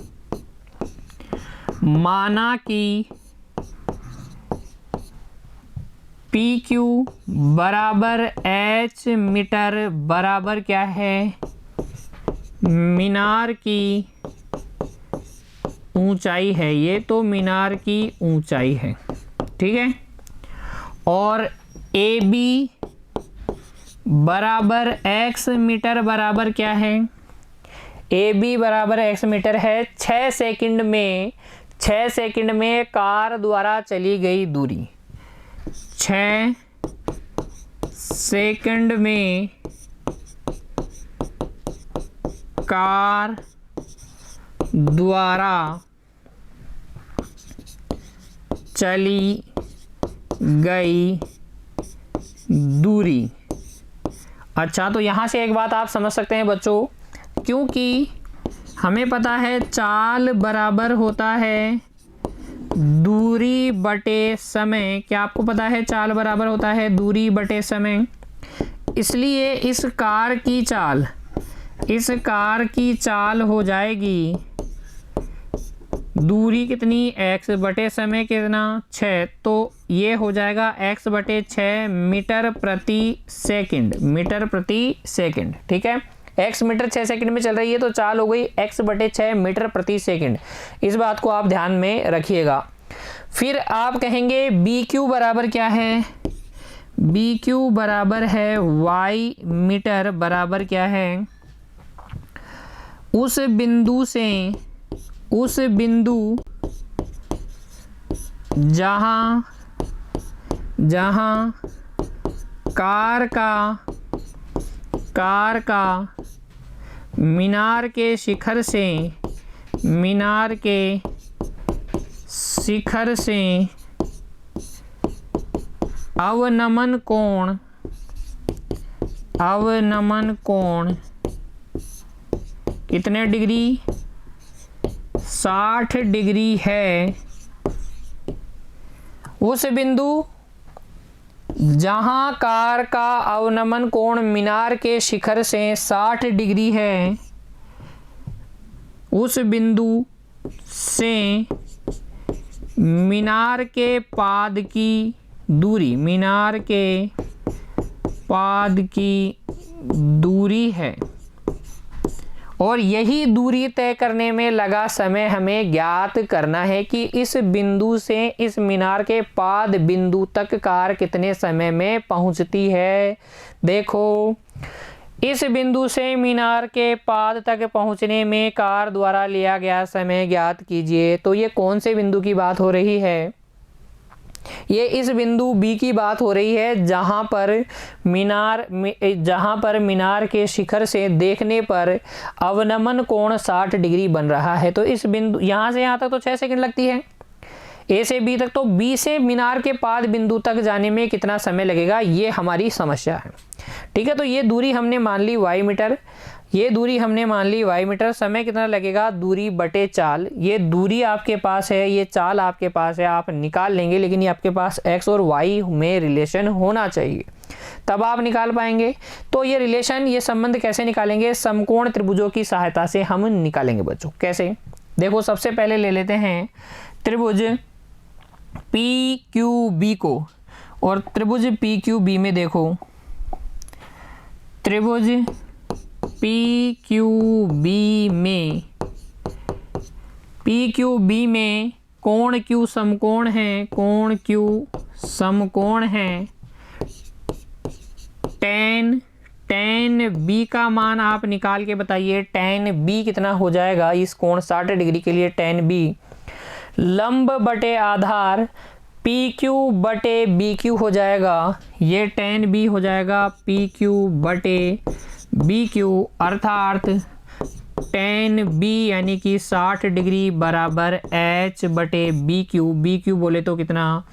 माना कि पी क्यू बराबर एच मीटर बराबर क्या है? मीनार की ऊंचाई है, ये तो मीनार की ऊंचाई है, ठीक है। और ए बी बराबर x मीटर बराबर क्या है? ए बी बराबर x मीटर है। 6 सेकंड में कार द्वारा चली गई दूरी, 6 सेकंड में कार द्वारा चली गई दूरी। अच्छा, तो यहाँ से एक बात आप समझ सकते हैं बच्चों, क्योंकि हमें पता है चाल बराबर होता है दूरी बटे समय। क्या आपको पता है चाल बराबर होता है दूरी बटे समय? इसलिए इस कार की चाल हो जाएगी दूरी कितनी? x बटे समय कितना? 6। तो ये हो जाएगा x बटे 6 मीटर प्रति सेकंड, ठीक है। x मीटर 6 सेकंड में चल रही है, तो चाल हो गई x बटे 6 मीटर प्रति सेकंड। इस बात को आप ध्यान में रखिएगा। फिर आप कहेंगे बी क्यू बराबर क्या है? बी क्यू बराबर है y मीटर बराबर क्या है? उस बिंदु जहां कार का मीनार के शिखर से अवनमन कोण कितने डिग्री? 60 डिग्री है। उस बिंदु जहां कार का अवनमन कोण मीनार के शिखर से 60 डिग्री है, उस बिंदु से मीनार के पाद की दूरी है और यही दूरी तय करने में लगा समय हमें ज्ञात करना है कि इस बिंदु से इस मीनार के पाद बिंदु तक कार कितने समय में पहुंचती है। देखो, इस बिंदु से मीनार के पाद तक पहुंचने में कार द्वारा लिया गया समय ज्ञात कीजिए। तो ये कौन से बिंदु की बात हो रही है? ये इस बिंदु बी की बात हो रही है, जहां पर मीनार के शिखर से देखने पर अवनमन कोण 60 डिग्री बन रहा है। तो इस बिंदु यहां से यहां तक तो 6 सेकंड लगती है, ए से बी तक। तो बी से मीनार के पाद बिंदु तक जाने में कितना समय लगेगा, ये हमारी समस्या है। ठीक है, तो ये दूरी हमने मान ली वाई मीटर, समय कितना लगेगा? दूरी बटे चाल। ये दूरी आपके पास है, ये चाल आपके पास है, आप निकाल लेंगे, लेकिन ये आपके पास x और y में रिलेशन होना चाहिए, तब आप निकाल पाएंगे। तो ये रिलेशन, ये संबंध कैसे निकालेंगे? समकोण त्रिभुजों की सहायता से हम निकालेंगे बच्चों। कैसे? देखो, सबसे पहले ले लेते हैं त्रिभुज PQB को, और त्रिभुज PQB में देखो, त्रिभुज PQB में कोण Q समकोण है, tan B का मान आप निकाल के बताइए। tan B कितना हो जाएगा इस कोण 60 डिग्री के लिए? tan B लंब बटे आधार PQ बटे BQ हो जाएगा। ये tan B हो जाएगा PQ बटे BQ, अर्थात tan B यानी कि 60 डिग्री बराबर H बटे BQ बोले तो कितना?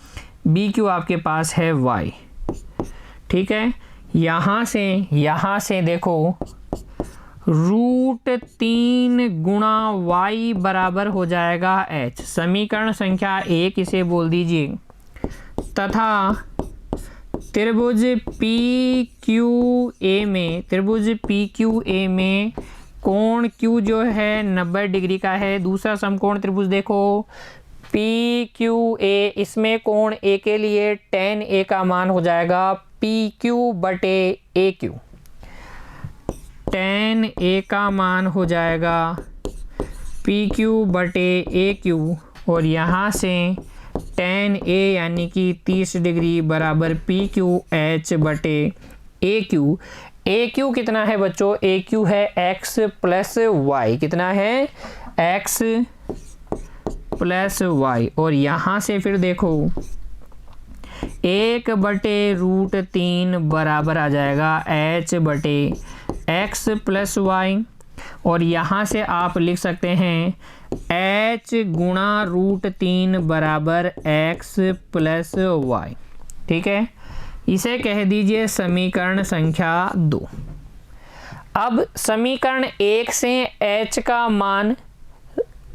BQ आपके पास है Y। ठीक है, यहाँ से देखो, √3 गुणा y बराबर हो जाएगा h। समीकरण संख्या 1 इसे बोल दीजिए। तथा त्रिभुज PQA में कोण Q जो है 90 डिग्री का है। दूसरा समकोण त्रिभुज देखो PQA, इसमें कोण A के लिए tan A का मान हो जाएगा PQ बटे AQ। tan A का मान हो जाएगा PQ बटे AQ, और यहाँ से tan A यानी कि 30 डिग्री बराबर PQH बटे AQ। AQ कितना है बच्चों? AQ है x प्लस y। कितना है? x plus y। और यहाँ से फिर देखो 1 बटे √3 बराबर आ जाएगा h बटे x प्लस y। और यहाँ से आप लिख सकते हैं h गुणा √3 बराबर x प्लस y। ठीक है, इसे कह दीजिए समीकरण संख्या 2। अब समीकरण 1 से h का मान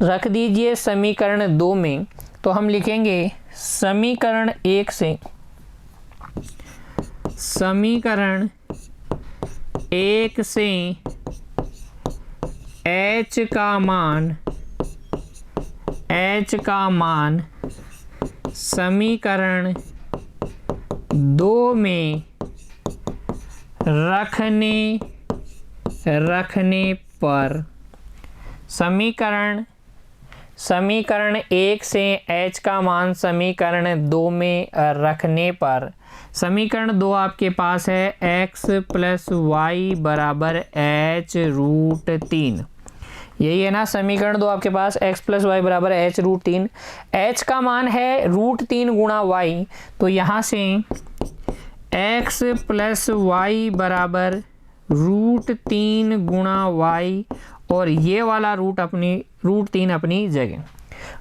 रख दीजिए समीकरण 2 में, तो हम लिखेंगे समीकरण 1 से h का मान समीकरण 2 में रखने पर समीकरण 1 से h का मान समीकरण 2 में रखने पर समीकरण 2 आपके पास है x प्लस y बराबर h√3। यही है ना समीकरण 2 आपके पास, x प्लस वाई बराबर h√3। h का मान है √3 गुणा y, तो यहाँ से x प्लस वाई बराबर √3 गुणा y, और ये वाला √3 अपनी जगह।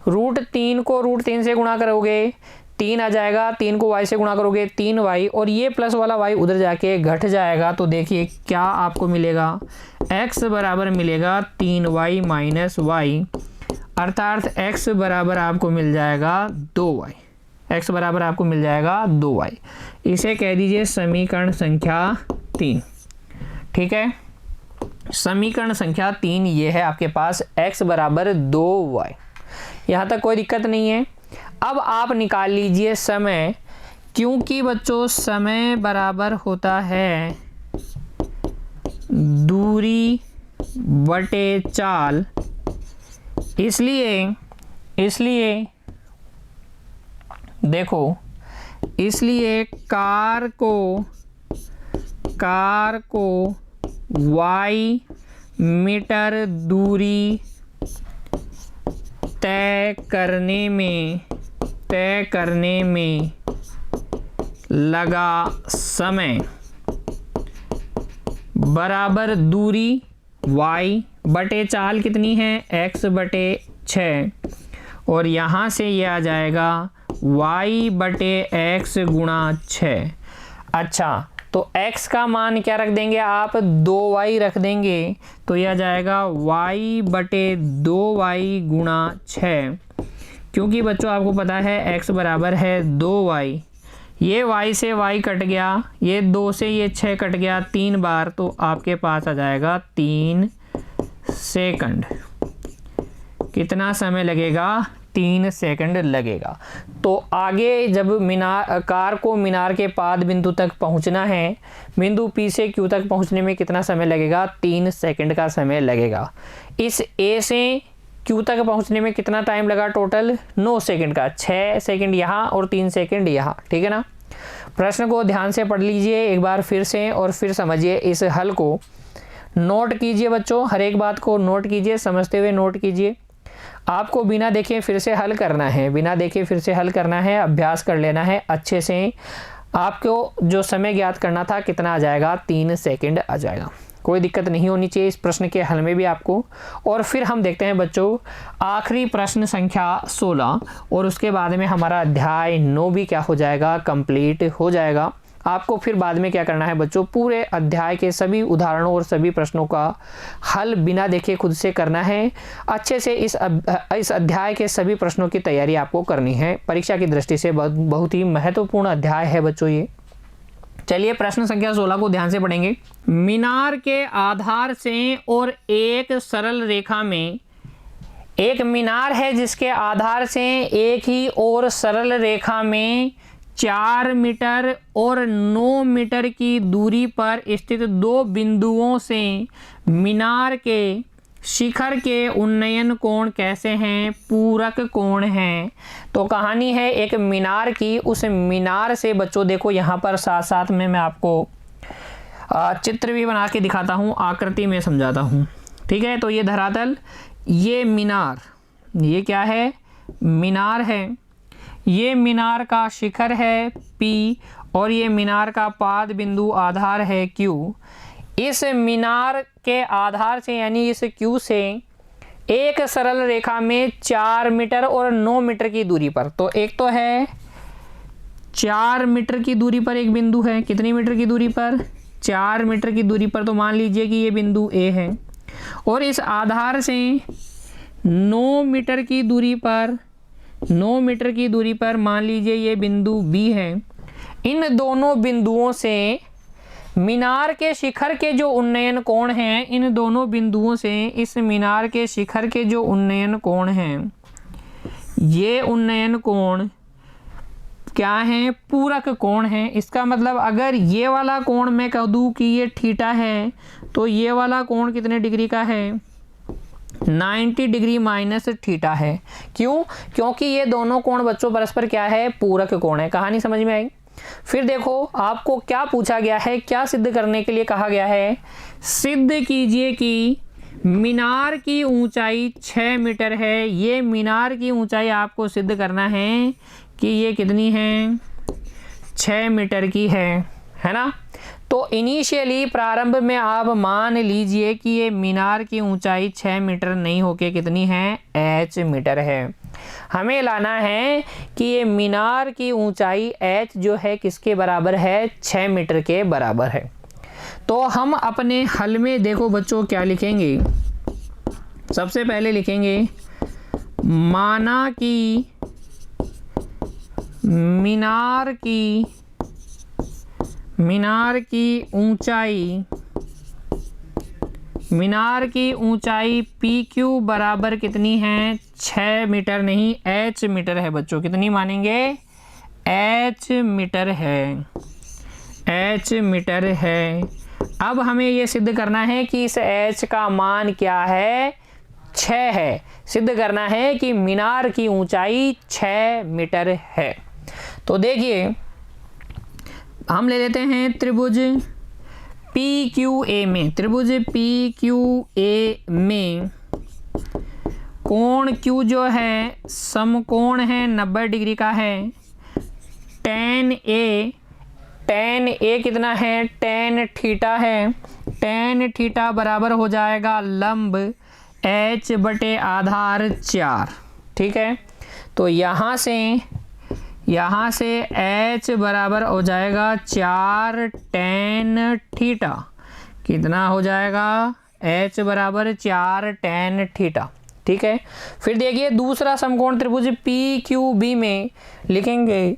√3 को √3 से गुणा करोगे 3 आ जाएगा, 3 को y से गुणा करोगे 3y, और ये प्लस वाला y उधर जाके घट जाएगा। तो देखिए क्या आपको मिलेगा, x बराबर मिलेगा 3y माइनस y, अर्थात x बराबर आपको मिल जाएगा 2y। x बराबर आपको मिल जाएगा 2y। इसे कह दीजिए समीकरण संख्या 3। ठीक है, समीकरण संख्या 3 ये है आपके पास, x बराबर 2y। यहाँ तक कोई दिक्कत नहीं है। अब आप निकाल लीजिए समय, क्योंकि बच्चों समय बराबर होता है दूरी बटे चाल, इसलिए देखो, इसलिए कार को y मीटर दूरी तय करने में लगा समय बराबर दूरी y बटे चाल कितनी है, x बटे 6, और यहाँ से ये आ जाएगा y बटे x गुणा 6। अच्छा, तो x का मान क्या रख देंगे आप, 2y रख देंगे, तो यह आ जाएगा y बटे 2y गुणा 6। क्योंकि बच्चों आपको पता है x बराबर है 2y, ये y से y कट गया, ये 2 से ये 6 कट गया 3 बार, तो आपके पास आ जाएगा 3 सेकंड। कितना समय लगेगा, 3 सेकंड लगेगा। तो आगे जब कार को मीनार के पाद बिंदु तक पहुंचना है, बिंदु P से Q तक पहुंचने में कितना समय लगेगा, 3 सेकंड का समय लगेगा। इस A से Q तक पहुंचने में कितना टाइम लगा, टोटल 9 सेकंड का, 6 सेकंड यहाँ और 3 सेकंड यहाँ। ठीक है ना। प्रश्न को ध्यान से पढ़ लीजिए एक बार फिर से, और फिर समझिए इस हल को, नोट कीजिए बच्चों, हर एक बात को नोट कीजिए, समझते हुए नोट कीजिए। आपको बिना देखे फिर से हल करना है, बिना देखे फिर से हल करना है, अभ्यास कर लेना है अच्छे से। आपको जो समय ज्ञात करना था कितना आ जाएगा, 3 सेकंड आ जाएगा। कोई दिक्कत नहीं होनी चाहिए इस प्रश्न के हल में भी आपको। और फिर हम देखते हैं बच्चों आखिरी प्रश्न संख्या 16, और उसके बाद में हमारा अध्याय 9 भी क्या हो जाएगा, कंप्लीट हो जाएगा। आपको फिर बाद में क्या करना है बच्चों, पूरे अध्याय के सभी उदाहरणों और सभी प्रश्नों का हल बिना देखे खुद से करना है। अच्छे से इस अध्याय के सभी प्रश्नों की तैयारी आपको करनी है। परीक्षा की दृष्टि से बहुत ही महत्वपूर्ण अध्याय है बच्चों ये। चलिए प्रश्न संख्या 16 को ध्यान से पढ़ेंगे। मीनार के आधार से और एक सरल रेखा में, एक मीनार है जिसके आधार से एक ही और सरल रेखा में 4 मीटर और 9 मीटर की दूरी पर स्थित 2 बिंदुओं से मीनार के शिखर के उन्नयन कोण कैसे हैं, पूरक कोण हैं। तो कहानी है एक मीनार की, उस मीनार से बच्चों देखो यहाँ पर साथ साथ में मैं आपको चित्र भी बना के दिखाता हूँ, आकृति में समझाता हूँ। ठीक है, तो ये धरातल, ये मीनार, ये क्या है, मीनार है। ये मीनार का शिखर है P, और ये मीनार का पाद बिंदु आधार है Q। इस मीनार के आधार से यानी इस Q से एक सरल रेखा में 4 मीटर और 9 मीटर की दूरी पर, तो एक तो है 4 मीटर की दूरी पर एक बिंदु है, कितनी मीटर की दूरी पर, 4 मीटर की दूरी पर, तो मान लीजिए कि ये बिंदु A है। और इस आधार से 9 मीटर की दूरी पर, 9 मीटर की दूरी पर मान लीजिए ये बिंदु B है। इन दोनों बिंदुओं से मीनार के शिखर के जो उन्नयन कोण हैं, इन दोनों बिंदुओं से इस मीनार के शिखर के जो उन्नयन कोण हैं, ये उन्नयन कोण क्या है, पूरक कोण है। इसका मतलब अगर ये वाला कोण मैं कह दूं कि ये थीटा है, तो ये वाला कोण कितने डिग्री का है, 90 डिग्री माइनस थीटा है। क्यों, क्योंकि ये दोनों कोण बच्चों परस्पर क्या है, पूरक कोण है। कहानी समझ में आई। फिर देखो आपको क्या पूछा गया है, क्या सिद्ध करने के लिए कहा गया है, सिद्ध कीजिए कि मीनार की ऊंचाई 6 मीटर है। ये मीनार की ऊंचाई आपको सिद्ध करना है कि ये कितनी है, 6 मीटर की है। है ना। तो इनिशियली प्रारंभ में आप मान लीजिए कि ये मीनार की ऊंचाई 6 मीटर नहीं होके कितनी है, h मीटर है। हमें लाना है कि ये मीनार की ऊंचाई h जो है किसके बराबर है, 6 मीटर के बराबर है। तो हम अपने हल में देखो बच्चों क्या लिखेंगे, सबसे पहले लिखेंगे माना कि मीनार की ऊंचाई पी क्यू बराबर कितनी है, 6 मीटर नहीं h मीटर है बच्चों। कितनी मानेंगे, h मीटर है, h मीटर है। अब हमें ये सिद्ध करना है कि इस h का मान क्या है, 6 है। सिद्ध करना है कि मीनार की ऊंचाई 6 मीटर है। तो देखिए हम ले लेते हैं त्रिभुज PQA में, त्रिभुज PQA में कोण Q जो है समकोण है, 90 डिग्री का है। tan A कितना है, tan थीटा है। tan थीटा बराबर हो जाएगा लंब h बटे आधार 4, ठीक है। तो यहाँ से h बराबर हो जाएगा 4 tan थीटा। कितना हो जाएगा, h बराबर 4 tan थीटा, ठीक है। फिर देखिए दूसरा समकोण त्रिभुज PQB में लिखेंगे,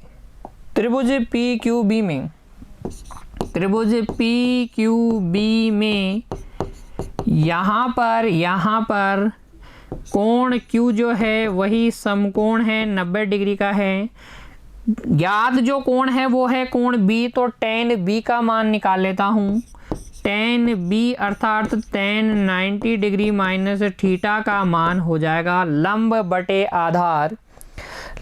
त्रिभुज PQB में यहाँ पर कोण Q जो है वही समकोण है, 90 डिग्री का है। ज्ञात जो कोण है वो है कोण B, तो tan B का मान निकाल लेता हूँ। tan B अर्थात tan 90 डिग्री माइनस थीटा का मान हो जाएगा लंब बटे आधार।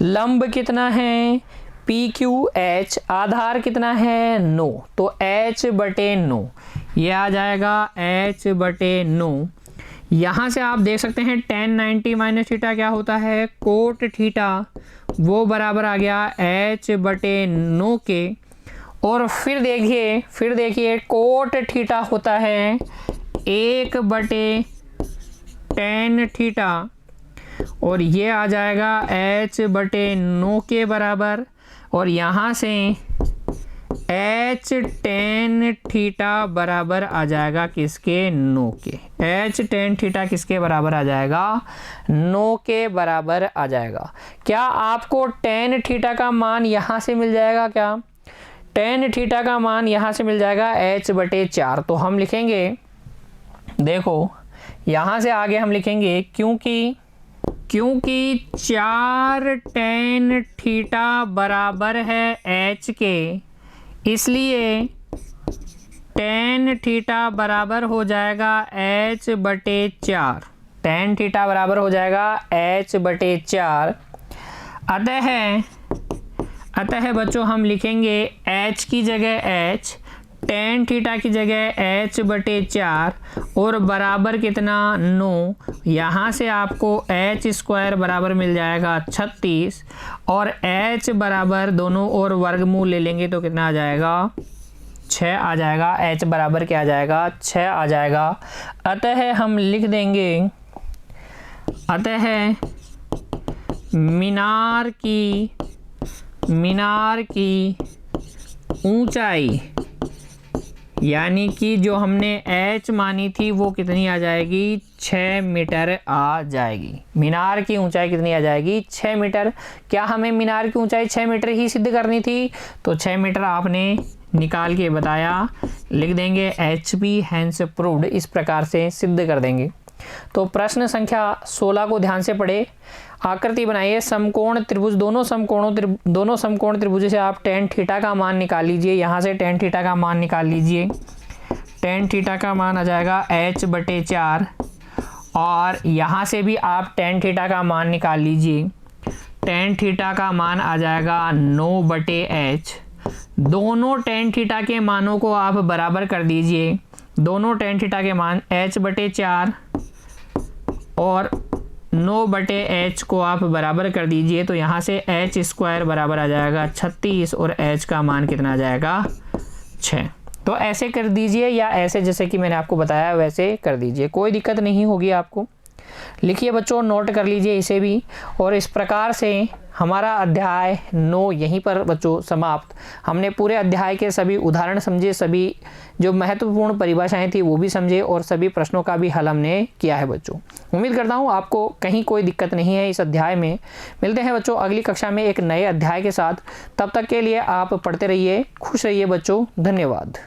लंब कितना है PQH, आधार कितना है 9, तो h बटे 9, ये आ जाएगा h बटे 9। यहाँ से आप देख सकते हैं tan 90 माइनस थीटा क्या होता है, कोट थीटा, वो बराबर आ गया h बटे 9 के। और फिर देखिए कोट थीटा होता है 1 बटे tan थीटा, और ये आ जाएगा h बटे 9 के बराबर। और यहाँ से h tan थीटा बराबर आ जाएगा किसके, 9 के। h tan थीटा किसके बराबर आ जाएगा, 9 के बराबर आ जाएगा। क्या आपको tan थीटा का मान यहाँ से मिल जाएगा, क्या tan थीटा का मान यहाँ से मिल जाएगा h बटे 4। तो हम लिखेंगे, देखो यहाँ से आगे हम लिखेंगे क्योंकि 4 tan थीटा बराबर है h के, इसलिए tan थीटा बराबर हो जाएगा h बटे 4। tan थीटा बराबर हो जाएगा h बटे 4। अतः बच्चों हम लिखेंगे h की जगह h, tan थीटा की जगह h बटे 4 और बराबर कितना 9। यहाँ से आपको h स्क्वायर बराबर मिल जाएगा 36 और h बराबर दोनों और वर्गमूल ले लेंगे तो कितना आ जाएगा 6 आ जाएगा। h बराबर क्या आ जाएगा 6 आ जाएगा। अतः हम लिख देंगे, अतः मीनार की ऊंचाई यानी कि जो हमने h मानी थी वो कितनी आ जाएगी 6 मीटर आ जाएगी। मीनार की ऊंचाई कितनी आ जाएगी 6 मीटर। क्या हमें मीनार की ऊंचाई 6 मीटर ही सिद्ध करनी थी, तो 6 मीटर आपने निकाल के बताया, लिख देंगे HP हैंस प्रूव्ड, इस प्रकार से सिद्ध कर देंगे। तो प्रश्न संख्या 16 को ध्यान से पढ़े। आकृति बनाइए समकोण त्रिभुज, दोनों समकोण त्रिभुज से आप tan थीटा का मान निकाल लीजिए। यहाँ से tan थीटा का मान निकाल लीजिए। tan थीटा का मान आ जाएगा h बटे 4 और यहाँ से भी आप tan थीटा का मान निकाल लीजिए। tan थीटा का मान आ जाएगा 9 बटे h। दोनों tan थीटा के मानों को आप बराबर कर दीजिए। दोनों tan थीटा के मान h बटे 4 और 9 बटे h को आप बराबर कर दीजिए, तो यहाँ से h स्क्वायर बराबर आ जाएगा 36 और h का मान कितना आ जाएगा 6। तो ऐसे कर दीजिए या ऐसे जैसे कि मैंने आपको बताया वैसे कर दीजिए, कोई दिक्कत नहीं होगी आपको। लिखिए बच्चों, नोट कर लीजिए इसे भी। और इस प्रकार से हमारा अध्याय 9 यहीं पर बच्चों समाप्त। हमने पूरे अध्याय के सभी उदाहरण समझे, सभी जो महत्वपूर्ण परिभाषाएं थी वो भी समझे और सभी प्रश्नों का भी हल हमने किया है बच्चों। उम्मीद करता हूँ आपको कहीं कोई दिक्कत नहीं है इस अध्याय में। मिलते हैं बच्चों अगली कक्षा में एक नए अध्याय के साथ। तब तक के लिए आप पढ़ते रहिए, खुश रहिए बच्चों। धन्यवाद।